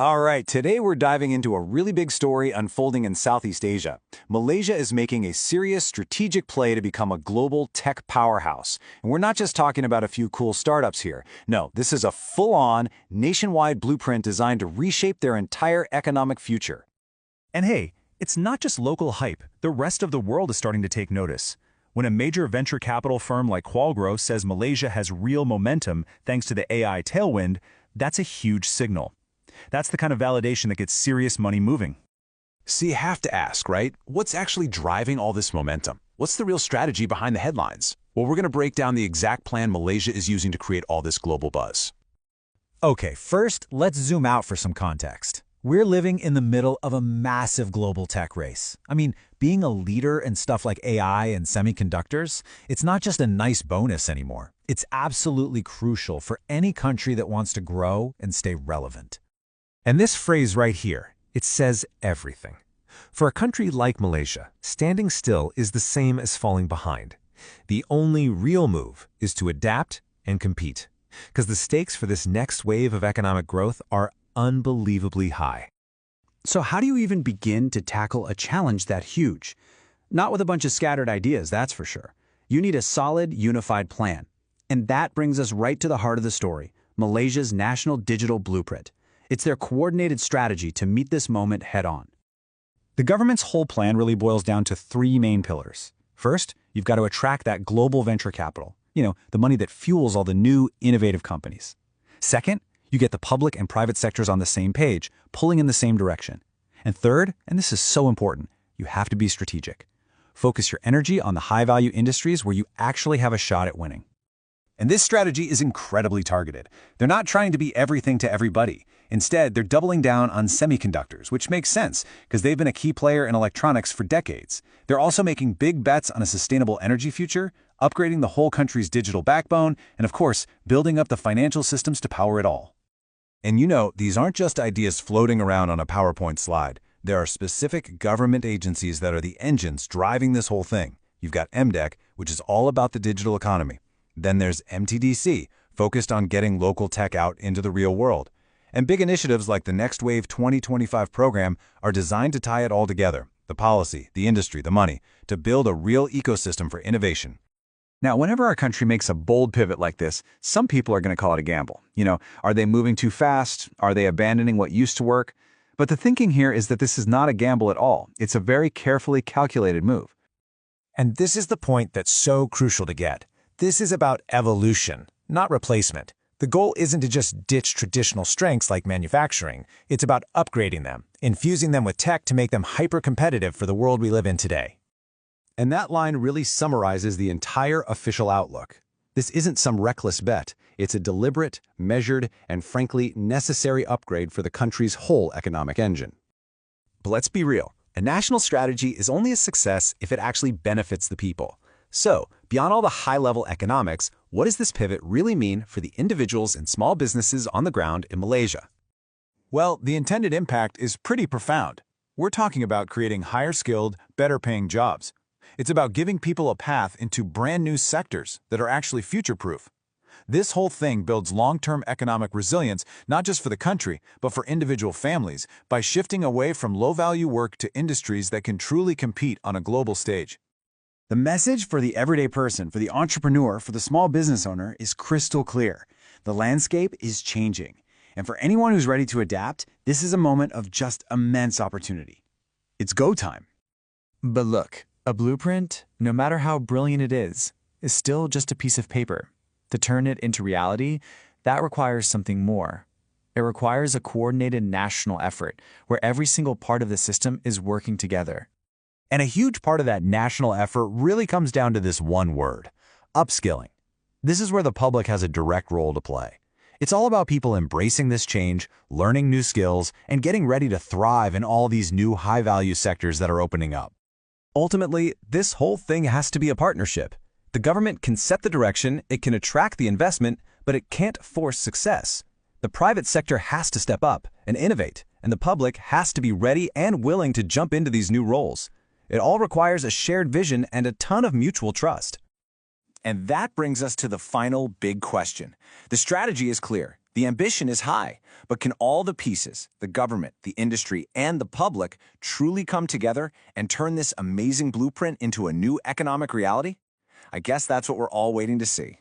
All right, today we're diving into a really big story unfolding in Southeast Asia. Malaysia is making a serious strategic play to become a global tech powerhouse. And we're not just talking about a few cool startups here. No, this is a full-on, nationwide blueprint designed to reshape their entire economic future. And hey, it's not just local hype. The rest of the world is starting to take notice. When a major venture capital firm like Qualgrow says Malaysia has real momentum thanks to the AI tailwind, that's a huge signal. That's the kind of validation that gets serious money moving. So you have to ask, right? What's actually driving all this momentum? What's the real strategy behind the headlines? Well, we're going to break down the exact plan Malaysia is using to create all this global buzz. Okay, first, let's zoom out for some context. We're living in the middle of a massive global tech race. I mean, being a leader in stuff like AI and semiconductors, it's not just a nice bonus anymore. It's absolutely crucial for any country that wants to grow and stay relevant. And this phrase right here, it says everything. For a country like Malaysia, standing still is the same as falling behind. The only real move is to adapt and compete, because the stakes for this next wave of economic growth are unbelievably high. So how do you even begin to tackle a challenge that huge? Not with a bunch of scattered ideas, that's for sure. You need a solid, unified plan. And that brings us right to the heart of the story, Malaysia's National Digital Blueprint. It's their coordinated strategy to meet this moment head-on. The government's whole plan really boils down to three main pillars. First, you've got to attract that global venture capital, the money that fuels all the new, innovative companies. Second, you get the public and private sectors on the same page, pulling in the same direction. And third, and this is so important, you have to be strategic. Focus your energy on the high-value industries where you actually have a shot at winning. And this strategy is incredibly targeted. They're not trying to be everything to everybody. Instead, they're doubling down on semiconductors, which makes sense because they've been a key player in electronics for decades. They're also making big bets on a sustainable energy future, upgrading the whole country's digital backbone, and of course, building up the financial systems to power it all. And these aren't just ideas floating around on a PowerPoint slide. There are specific government agencies that are the engines driving this whole thing. You've got MDEC, which is all about the digital economy. Then there's MTDC, focused on getting local tech out into the real world. And big initiatives like the Next Wave 2025 program are designed to tie it all together, the policy, the industry, the money, to build a real ecosystem for innovation. Now, whenever our country makes a bold pivot like this, some people are going to call it a gamble. Are they moving too fast? Are they abandoning what used to work? But the thinking here is that this is not a gamble at all. It's a very carefully calculated move. And this is the point that's so crucial to get. This is about evolution, not replacement. The goal isn't to just ditch traditional strengths like manufacturing. It's about upgrading them, infusing them with tech to make them hyper-competitive for the world we live in today. And that line really summarizes the entire official outlook. This isn't some reckless bet. It's a deliberate, measured, and frankly necessary upgrade for the country's whole economic engine. But let's be real. A national strategy is only a success if it actually benefits the people. So, beyond all the high-level economics, what does this pivot really mean for the individuals and small businesses on the ground in Malaysia? Well, the intended impact is pretty profound. We're talking about creating higher-skilled, better-paying jobs. It's about giving people a path into brand new sectors that are actually future-proof. This whole thing builds long-term economic resilience, not just for the country, but for individual families, by shifting away from low-value work to industries that can truly compete on a global stage. The message for the everyday person, for the entrepreneur, for the small business owner is crystal clear. The landscape is changing. And for anyone who's ready to adapt, this is a moment of just immense opportunity. It's go time. But look, a blueprint, no matter how brilliant it is still just a piece of paper. To turn it into reality, that requires something more. It requires a coordinated national effort where every single part of the system is working together. And a huge part of that national effort really comes down to this one word, upskilling. This is where the public has a direct role to play. It's all about people embracing this change, learning new skills, and getting ready to thrive in all these new high-value sectors that are opening up. Ultimately, this whole thing has to be a partnership. The government can set the direction, it can attract the investment, but it can't force success. The private sector has to step up and innovate, and the public has to be ready and willing to jump into these new roles. It all requires a shared vision and a ton of mutual trust. And that brings us to the final big question. The strategy is clear. The ambition is high, but can all the pieces, the government, the industry, and the public, truly come together and turn this amazing blueprint into a new economic reality? I guess that's what we're all waiting to see.